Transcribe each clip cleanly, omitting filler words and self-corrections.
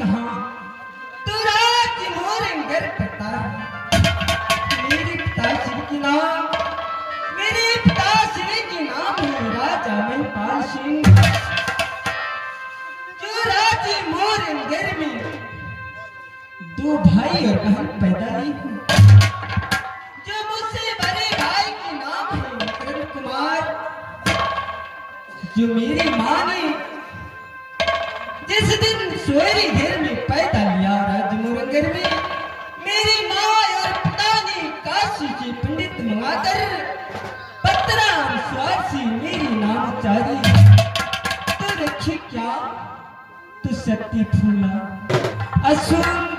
कहा तो राज मोरंगर पता मेरे पिताश्री की नाम मेरे पिताश्री की नाम है राजा महिपाल सिंह जो राज मोरंगर में दो भाई और बहन पैदा हुई जो मुझसे बड़े भाई के नाम है विक्रम कुमार जो मेरी माँ ने जिस दिन सोयरी घर में पैदा लिया राज मोरंगर में मेरी माँ और पिता ने काशी से पंडित मंगाकर 15 अनुसार से मेरी नामचारी तो रखी क्या तो सत्य फूला असुंदर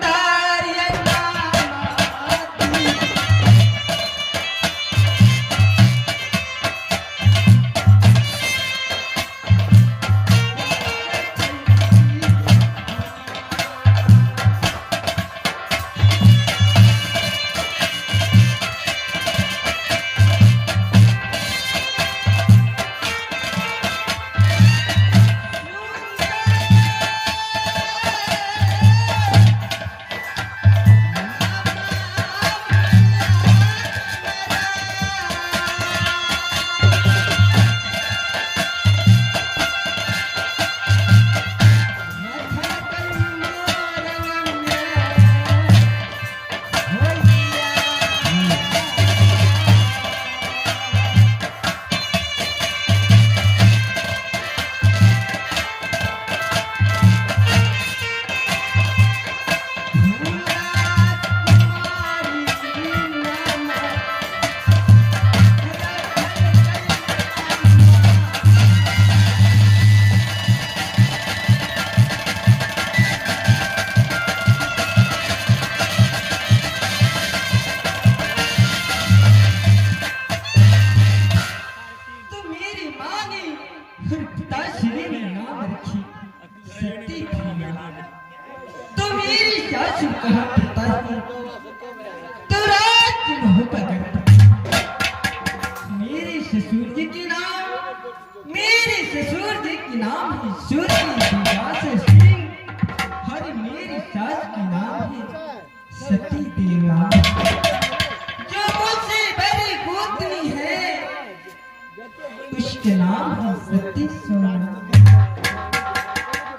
उसके नाम है सती सोना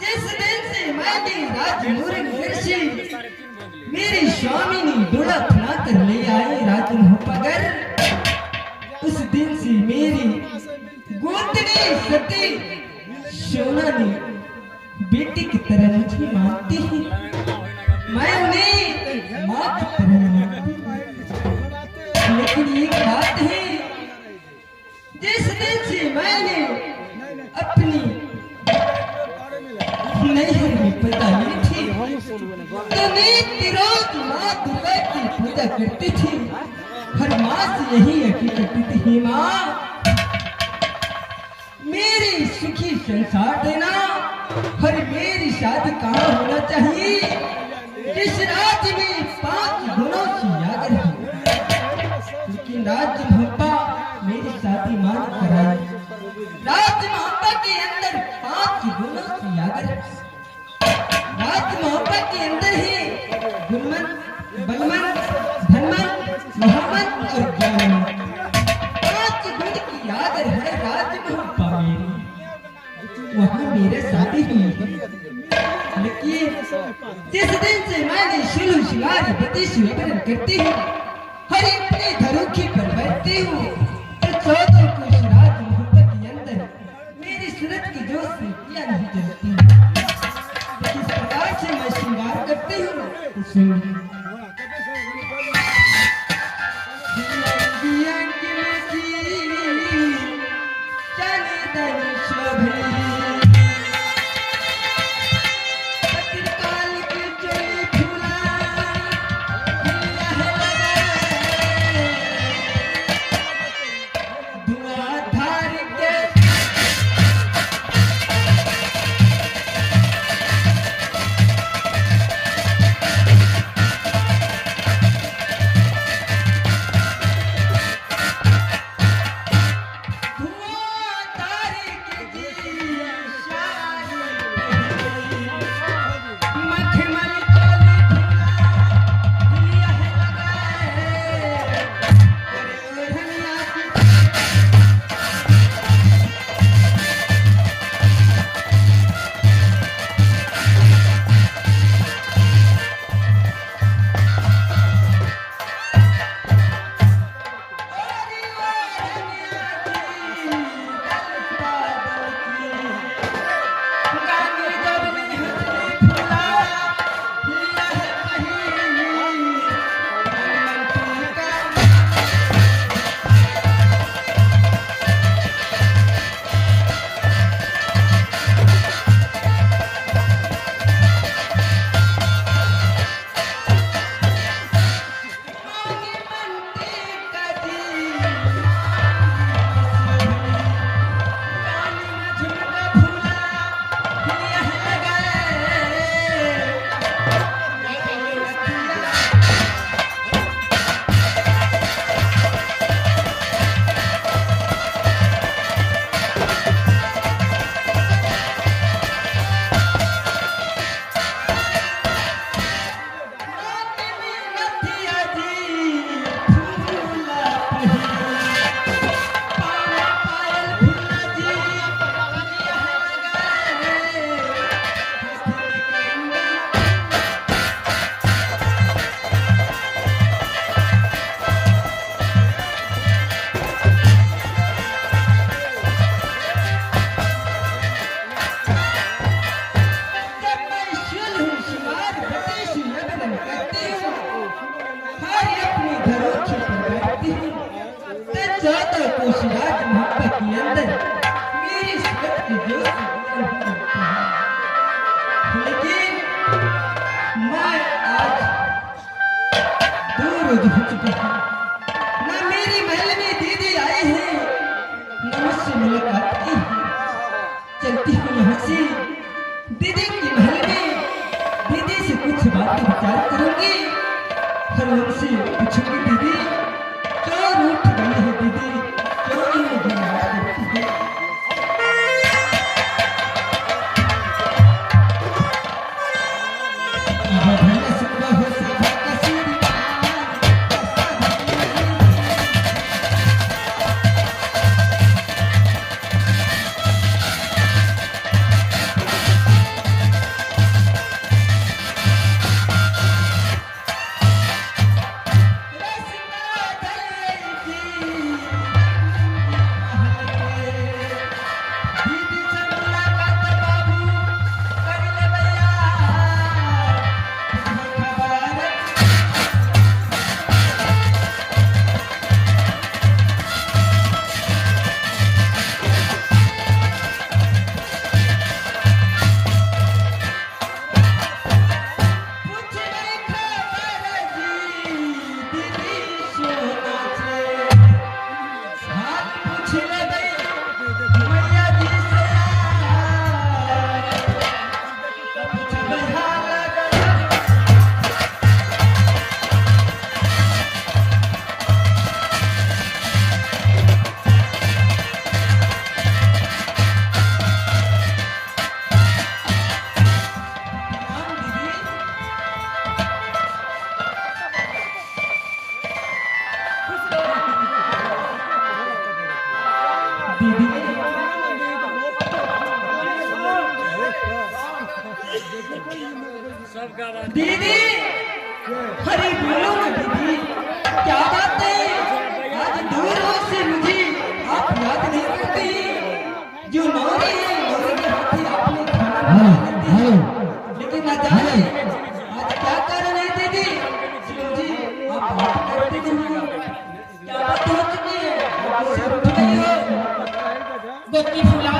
जिस दिन से मैंने राज मोरंगर से मेरे स्वामी ने डोला फना कर ले आए राज मोहपगर उस दिन से मेरी गोतनी सती सोना ने बेटी की तरह मुझे मानती है मैं उन्हें माँ की तरह मानती हूँ लेकिन एक बात है जिस दिन से मैंने अपनी नैहर में पैदा ली थी तो नित्य रोज माँ दुर्गा की पूजा करती थी हर माँ से यही अपील करती थी माँ मेरी सुखी संसार देना हर मेरी शादी कहाँ होना चाहिए जिस राज्य में 5 गुणों से यागर है लेकिन राज्य भंपा मेरी शादी मान कराई राज्य मोहब्बत के अंदर 5 गुणों से यागर है राज्य मोहब्बत के अंदर ही गुणमन बलमन धनमन मोहम्मद और ज्ञानमन 5 गुण की यागर है राज्य मोहब्बत मेरी वहाँ मेरे शादी हुई लेकिन जिस दिन से मैंने शुरू शिकार पति स्वीकरण करती हूँ हर अपने धरोखी पर बैठती हूँ तो 14 को राज मोहब्बत के अंदर मेरी सूरत की जोश से किया नहीं जलती इस प्रकार से मैं श्रृंगार करती हूँ रोज हो चुका है, ना मेरी महल में दीदी आए हैं, न मुझसे मुलाकात की है। चलती हूँ यहाँ से दीदी की महल में, दीदी से कुछ बातें विचार करूंगी और उनसे पूछूंगी दीदी क्यों रूठ गई है, दीदी क्यों नहीं मुझे याद करती है। दीदी हरी बोलो ना दीदी, क्या बात है आज दूर हो से मुझे आप याद नहीं करती। जो नौरी है नौरी के हाथी आपने खाना बना देती है, लेकिन न जाने आज क्या कारण है दीदी जी आप बात करते नहीं हो। क्या बात हो चुकी है, आप सिर उठ गई हो बच्ची फुला।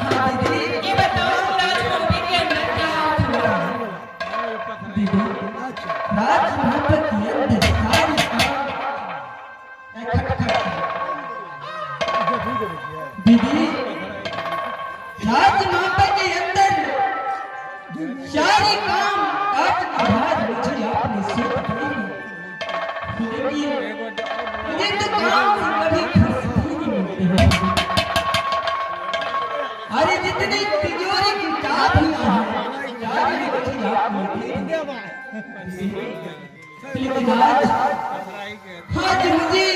हाँ दीदी ये बताओ राजमहल के अंदर क्या हुआ दीदी। राजमहल के अंदर सारी दीदी, राजमहल के अंदर सारे काम काज आवाज मुझे आपने सीख दी, लेकिन मुझे तो काम से कभी फुर्सत ही नहीं मिलती है। अरे जितनी तिजोरी की चाबियां हैं चाबी मुझे आपने दी, लेकिन आज मुझे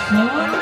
सोने